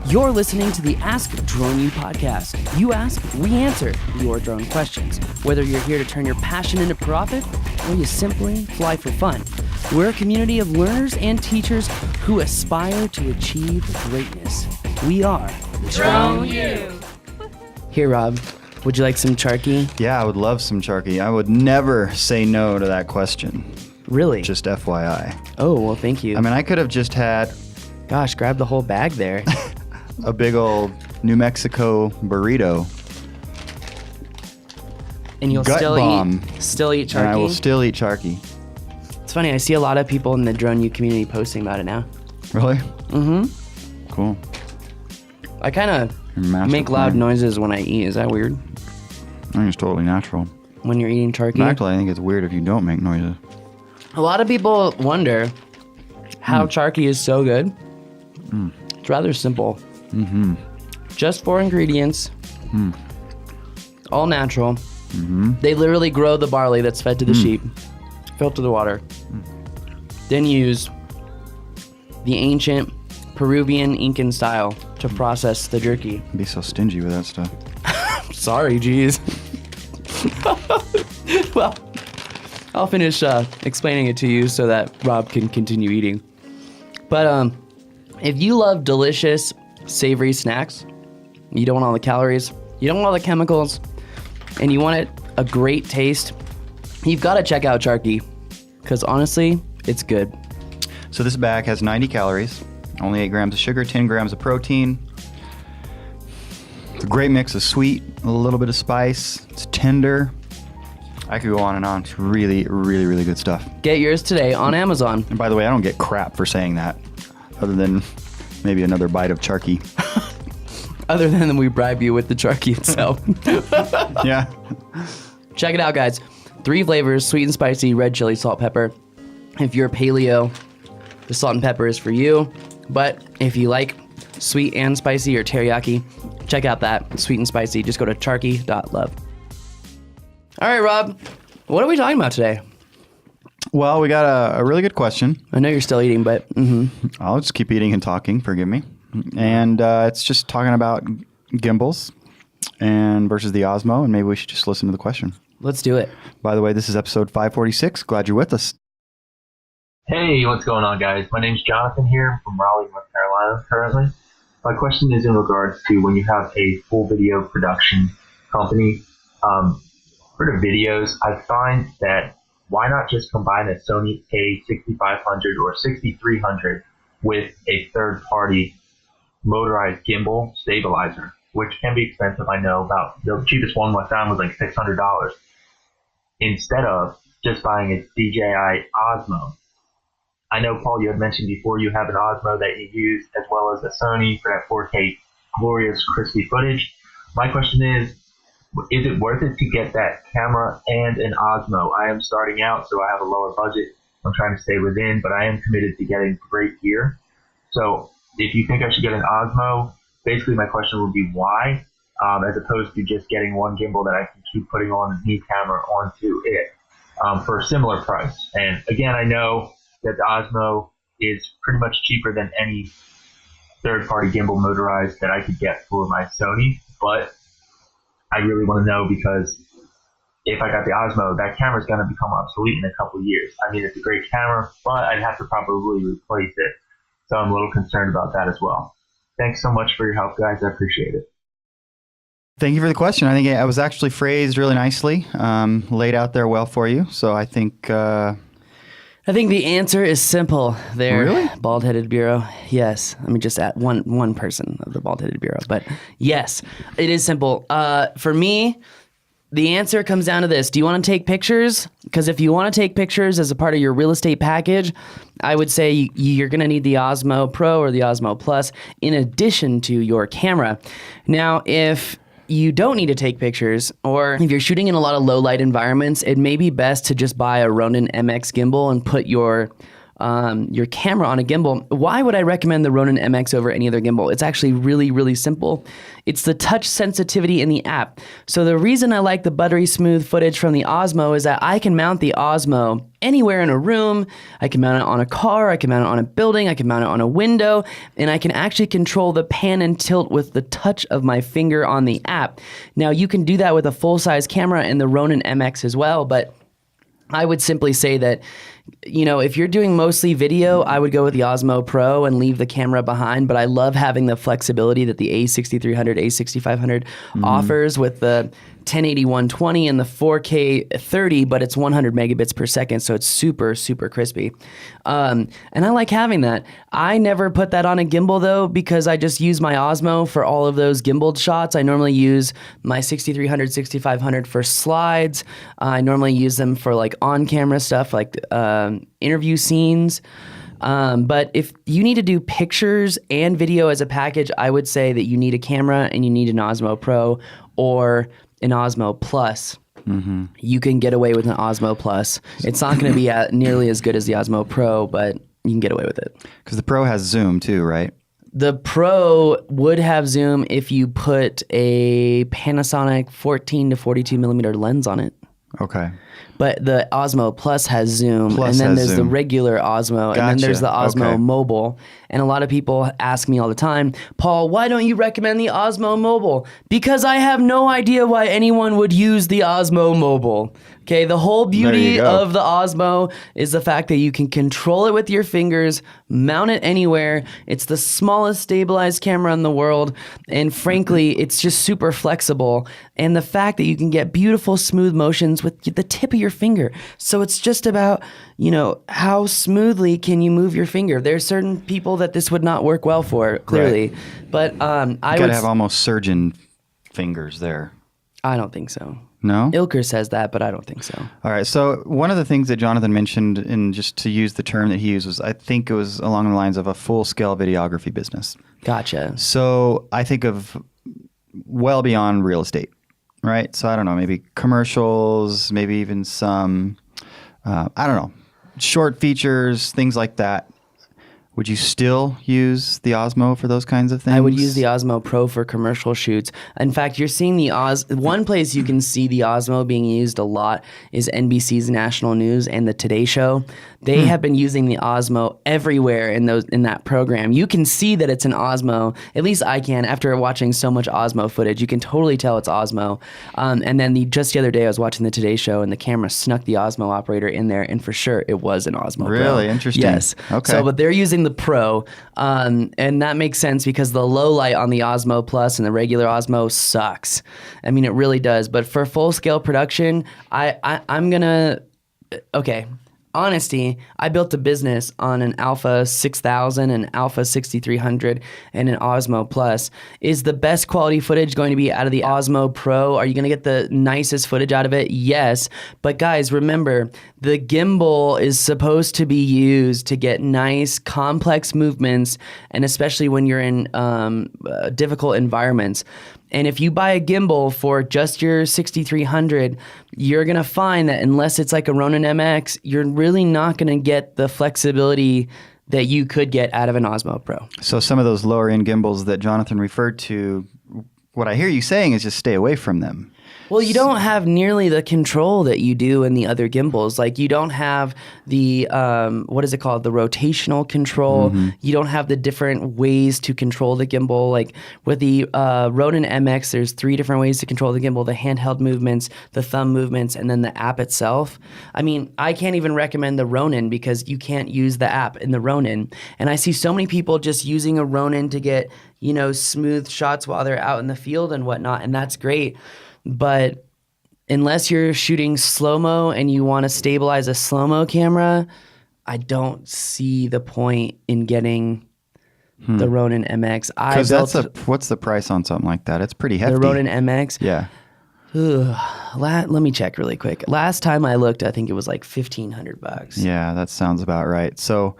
You're listening to the Ask Drone U podcast. You ask, we answer your drone questions. Whether you're here to turn your passion into profit or you simply fly for fun, we're a community of learners and teachers who aspire to achieve greatness. We are Drone U. Here, Rob, would you like some charky? Yeah, I would love some charky. I would never say no to that question. Really? Just FYI. Oh, well, thank you. I mean, I could have just had Gosh, grab the whole bag there. a big old New Mexico burrito. And you'll Gut still bomb. eat charky? And I will still eat charky. It's funny, I see a lot of people in the Drone U community posting about it now. Really? Mm-hmm. Cool. I kind of Master make loud plan. noises when I eat. Is that weird? I think it's totally natural. When you're eating charky? Actually, I think it's weird if you don't make noises. A lot of people wonder how charky is so good. It's rather simple. Mm-hmm. Just 4 ingredients. All natural. Mm-hmm. They literally grow the barley that's fed to the sheep, filter the water, then use the ancient Peruvian Incan style to process the jerky. Be so stingy with that stuff. Sorry, geez. Well, I'll finish explaining it to you so that Rob can continue eating. But if you love delicious, savory snacks, you don't want all the calories, you don't want all the chemicals, and you want a great taste, you've got to check out Charky, because honestly, it's good. So this bag has 90 calories, only 8 grams of sugar, 10 grams of protein. It's a great mix of sweet, a little bit of spice. It's tender. I could go on and on. It's really, really, really good stuff. Get yours today on Amazon. And by the way, I don't get crap for saying that, other than maybe another bite of charky. Other than we bribe you with the Charky itself. Yeah. Check it out, guys. 3 flavors, sweet and spicy, red chili, salt, pepper. If you're paleo, the salt and pepper is for you. But if you like sweet and spicy or teriyaki, check out that sweet and spicy. Just go to charky.love. All right, Rob, what are we talking about today? Well, we got a really good question. I know you're still eating, but I'll just keep eating and talking, forgive me. And it's just talking about gimbals and versus the Osmo, and maybe we should just listen to the question. let's do it. By the way, this is episode 546. Glad you're with us. Hey, what's going on, guys? My name's Jonathan here from Raleigh, North Carolina currently. My question is in regards to when you have a full video production company. For the videos, I find that why not just combine a Sony a6500 or 6300 with a third-party motorized gimbal stabilizer, which can be expensive, I know. About the cheapest one I found was like $600, instead of just buying a DJI Osmo. I know, Paul, you had mentioned before you have an Osmo that you use as well as a Sony for that 4K glorious crispy footage. My question is it worth it to get that camera and an Osmo? I am starting out, so I have a lower budget. I'm trying to stay within, but I am committed to getting great gear. So if you think I should get an Osmo, basically my question would be why, as opposed to just getting one gimbal that I can keep putting on a new camera onto it for a similar price. And again, I know that the Osmo is pretty much cheaper than any third-party gimbal motorized that I could get for my Sony, but I really want to know, because if I got the Osmo, that camera's going to become obsolete in a couple of years. I mean, it's a great camera, but I'd have to probably replace it. So I'm a little concerned about that as well. Thanks so much for your help, guys. I appreciate it. Thank you for the question. I think it was actually phrased really nicely, laid out there well for you. So I think... I think the answer is simple there. Really? Bald-headed Bureau. Yes. Let me just add one person of the Bald-headed Bureau. But yes, it is simple. For me, the answer comes down to this. Do you want to take pictures? Because if you want to take pictures as a part of your real estate package, I would say you're going to need the Osmo Pro or the Osmo Plus in addition to your camera. Now, if you don't need to take pictures, or if you're shooting in a lot of low light environments, it may be best to just buy a Ronin MX gimbal and put your your camera on a gimbal, why would I recommend the Ronin MX over any other gimbal? It's actually really, really simple. It's the touch sensitivity in the app. So the reason I like the buttery smooth footage from the Osmo is that I can mount the Osmo anywhere in a room. I can mount it on a car, I can mount it on a building, I can mount it on a window, and I can actually control the pan and tilt with the touch of my finger on the app. Now you can do that with a full-size camera in the Ronin MX as well, but I would simply say that, if you're doing mostly video, I would go with the Osmo Pro and leave the camera behind, but I love having the flexibility that the a6300, a6500 offers with the 1080 120 and the 4K 30, but it's 100 megabits per second, so it's super, super crispy. And I like having that. I never put that on a gimbal though, because I just use my Osmo for all of those gimbaled shots. I normally use my 6300, 6500 for slides. I normally use them for like on-camera stuff, like interview scenes. But if you need to do pictures and video as a package, I would say that you need a camera and you need an Osmo Pro or an Osmo Plus. You can get away with an Osmo Plus. It's not going to be nearly as good as the Osmo Pro, but you can get away with it. Because the Pro has zoom too, right? The Pro would have zoom if you put a Panasonic 14 to 42 millimeter lens on it. Okay. But the Osmo Plus has zoom, and then there's the regular Osmo, and then there's the Osmo Mobile. And a lot of people ask me all the time, Paul, why don't you recommend the Osmo Mobile? Because I have no idea why anyone would use the Osmo Mobile. Okay, the whole beauty of the Osmo is the fact that you can control it with your fingers, mount it anywhere. It's the smallest stabilized camera in the world, and frankly, it's just super flexible. And the fact that you can get beautiful smooth motions with the tip of your finger. So it's just about, how smoothly can you move your finger. There's certain people that this would not work well for, clearly. Right. But I would have almost surgeon fingers there. I don't think so. No? Ilker says that, but I don't think so. All right. So one of the things that Jonathan mentioned, and just to use the term that he used, was I think it was along the lines of a full-scale videography business. Gotcha. So I think of well beyond real estate, right? So I don't know, maybe commercials, maybe even some, short features, things like that. Would you still use the Osmo for those kinds of things? I would use the Osmo Pro for commercial shoots. In fact, you're seeing one place you can see the Osmo being used a lot is NBC's National News and the Today Show. They have been using the Osmo everywhere in that program. You can see that it's an Osmo. At least I can. After watching so much Osmo footage, you can totally tell it's Osmo. And then just the other day, I was watching the Today Show, and the camera snuck the Osmo operator in there, and for sure, it was an Osmo Pro. Really? Interesting. Yes. Okay. So, but they're using the Pro, and that makes sense because the low light on the Osmo Plus and the regular Osmo sucks. I mean, it really does. But for full scale production, I'm gonna honesty, I built a business on an Alpha 6000, an Alpha 6300, and an Osmo Plus. Is the best quality footage going to be out of the Osmo Pro? Are you going to get the nicest footage out of it? Yes. But guys, remember, the gimbal is supposed to be used to get nice, complex movements, and especially when you're in difficult environments. And if you buy a gimbal for just your 6300, you're going to find that unless it's like a Ronin MX, you're really not going to get the flexibility that you could get out of an Osmo Pro. So some of those lower end gimbals that Jonathan referred to, what I hear you saying is just stay away from them. Well, you don't have nearly the control that you do in the other gimbals. Like you don't have the, what is it called? The rotational control. Mm-hmm. You don't have the different ways to control the gimbal. Like with the Ronin MX, there's 3 different ways to control the gimbal: the handheld movements, the thumb movements, and then the app itself. I mean, I can't even recommend the Ronin because you can't use the app in the Ronin. And I see so many people just using a Ronin to get, smooth shots while they're out in the field and whatnot. And that's great. But unless you're shooting slow-mo and you want to stabilize a slow-mo camera, I don't see the point in getting the Ronin MX. Because what's the price on something like that? It's pretty hefty. The Ronin MX? Yeah. Let me check really quick. Last time I looked, I think it was like $1,500. Yeah, that sounds about right. So,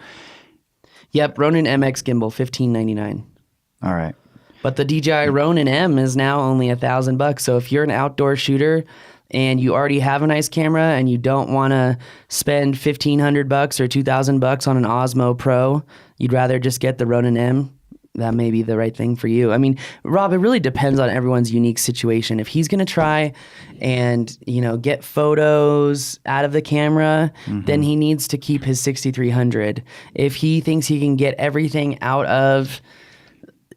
yep, Ronin MX gimbal, $1,599. All right. But the DJI Ronin M is now only $1,000. So if you're an outdoor shooter and you already have a nice camera and you don't want to spend $1,500 or $2,000 on an Osmo Pro, you'd rather just get the Ronin M, that may be the right thing for you. I mean, Rob, it really depends on everyone's unique situation. If he's going to try and, get photos out of the camera, then he needs to keep his 6300. If he thinks he can get everything out of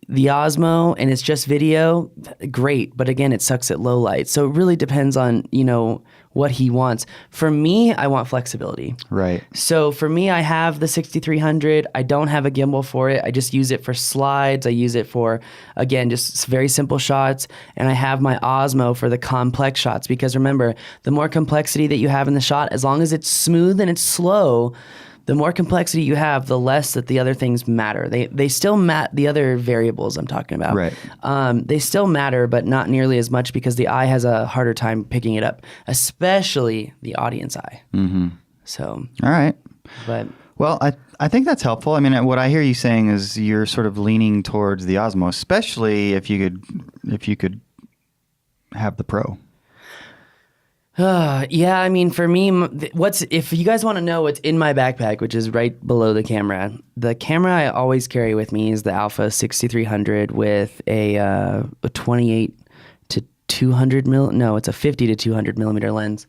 the Osmo and it's just video, great. But again, it sucks at low light. So it really depends on, what he wants. For me, I want flexibility. Right. So for me, I have the 6300. I don't have a gimbal for it. I just use it for slides. I use it for, again, just very simple shots. And I have my Osmo for the complex shots, because remember, the more complexity that you have in the shot, as long as it's smooth and it's slow, the more complexity you have, the less that the other things matter. They still matter, the other variables I'm talking about. Right. They still matter, but not nearly as much, because the eye has a harder time picking it up, especially the audience eye. Mm-hmm. So. All right. But. Well, I think that's helpful. I mean, what I hear you saying is you're sort of leaning towards the Osmo, especially if you could have the Pro. Yeah, I mean, for me, if you guys want to know what's in my backpack, which is right below the camera I always carry with me is the Alpha 6300 with a 28 to 200 it's a 50 to 200 millimeter lens.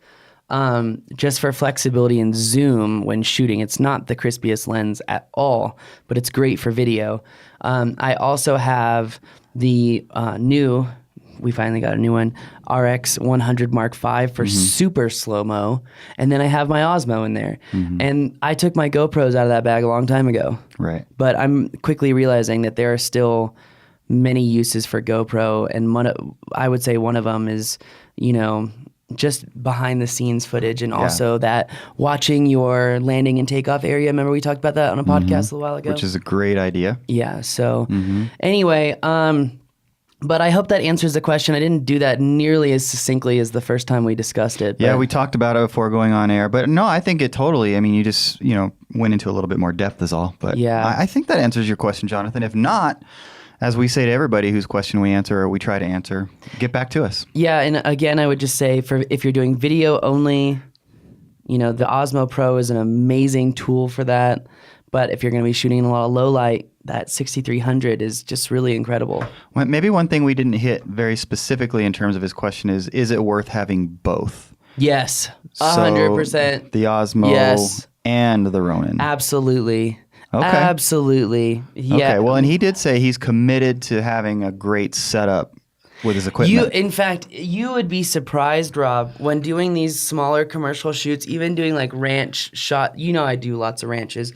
Just for flexibility and zoom when shooting. It's not the crispiest lens at all, but it's great for video. I also have the we finally got a new one, RX 100 Mark V for super slow-mo. And then I have my Osmo in there. And I took my GoPros out of that bag a long time ago. Right. But I'm quickly realizing that there are still many uses for GoPro. And I would say one of them is, just behind the scenes footage, and also that watching your landing and takeoff area. Remember we talked about that on a podcast a little while ago? Which is a great idea. Yeah. So anyway, but I hope that answers the question. I didn't do that nearly as succinctly as the first time we discussed it. Yeah, we talked about it before going on air. But no, I think it totally, I mean, you just, went into a little bit more depth is all. But yeah. I think that answers your question, Jonathan. If not, as we say to everybody whose question we answer or we try to answer, get back to us. Yeah, and again, I would just say if you're doing video only, the Osmo Pro is an amazing tool for that. But if you're going to be shooting in a lot of low light, that 6300 is just really incredible. Well, maybe one thing we didn't hit very specifically in terms of his question is it worth having both? Yes, 100%. The Osmo and the Ronin. Absolutely. Okay. Absolutely. Yeah. Okay, well, and he did say he's committed to having a great setup with his equipment. In fact, you would be surprised, Rob, when doing these smaller commercial shoots, even doing like ranch shot. I do lots of ranches.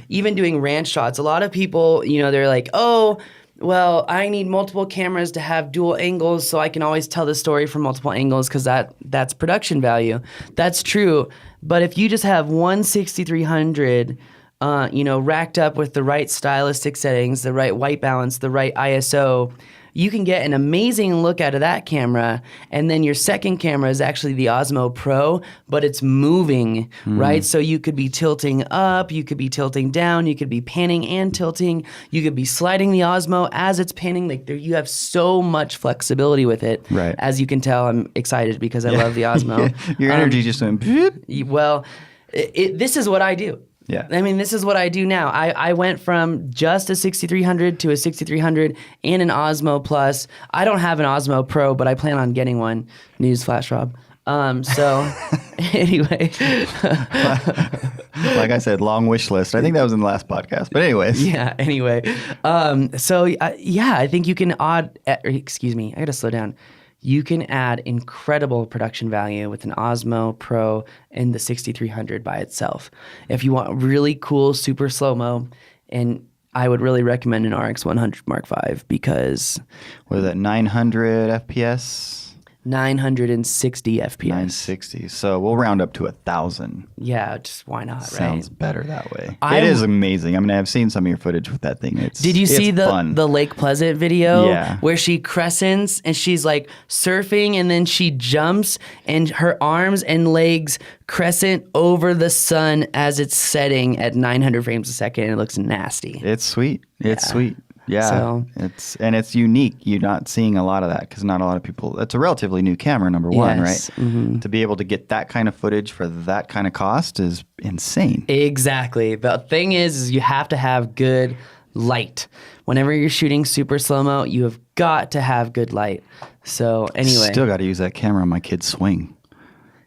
Even doing ranch shots, a lot of people, they're like, oh, well, I need multiple cameras to have dual angles so I can always tell the story from multiple angles, because that's production value. That's true. But if you just have one 6300, racked up with the right stylistic settings, the right white balance, the right ISO, you can get an amazing look out of that camera. And then your second camera is actually the Osmo Pro, but it's moving, right? So you could be tilting up, you could be tilting down, you could be panning and tilting, you could be sliding the Osmo as it's panning. Like you have so much flexibility with it. Right. As you can tell, I'm excited because I love the Osmo. Your energy just went. Well, this is what I do. Yeah. I mean, this is what I do now. I went from just a 6300 to a 6300 and an Osmo Plus. I don't have an Osmo Pro, but I plan on getting one. Newsflash, Rob. So anyway. Like I said, long wish list. I think that was in the last podcast. But anyways. Yeah, anyway. I think you can I got to slow down. You can add incredible production value with an Osmo Pro and the 6300 by itself. If you want really cool, super slow-mo, and I would really recommend an RX 100 Mark V because... What is that, 900 FPS? 960 FPS. 960. So we'll round up to 1,000. Yeah, just why not, right? Sounds better that way. It is amazing. I mean, I've seen some of your footage with that thing. Did you see the Lake Pleasant video? Yeah. Where she crescents and she's like surfing and then she jumps and her arms and legs crescent over the sun as it's setting at 900 frames a second and it looks nasty. It's sweet. It's sweet. Yeah, so, it's unique. You're not seeing a lot of that because not a lot of people. It's a relatively new camera, number one, right? To be able to get that kind of footage for that kind of cost is insane. Exactly. The thing is you have to have good light. Whenever you're shooting super slow-mo, you have got to have good light. So anyway. Still got to use that camera on my kid's swing.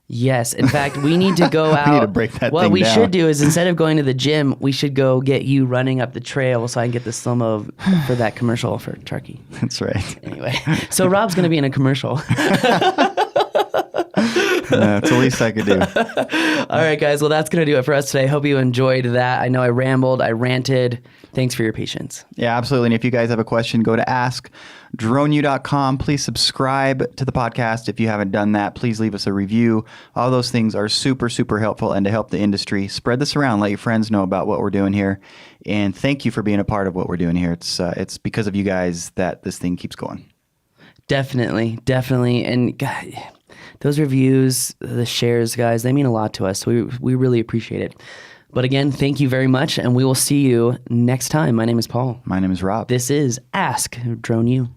Yes. In fact, we need to go out. We need to break that thing down. What we should do is instead of going to the gym, we should go get you running up the trail so I can get the slow-mo for that commercial for Turkey. That's right. Anyway, so Rob's going to be in a commercial. That's the least I could do. All right, guys. Well, that's going to do it for us today. Hope you enjoyed that. I know I rambled. I ranted. Thanks for your patience. Yeah, absolutely. And if you guys have a question, go to askdroneu.com. Please subscribe to the podcast. If you haven't done that, please leave us a review. All those things are super, super helpful. And to help the industry, spread this around. Let your friends know about what we're doing here. And thank you for being a part of what we're doing here. It's because of you guys that this thing keeps going. Definitely. And God, those reviews, the shares, guys, they mean a lot to us. So we really appreciate it. But again, thank you very much, and we will see you next time. My name is Paul. My name is Rob. This is Ask Drone U.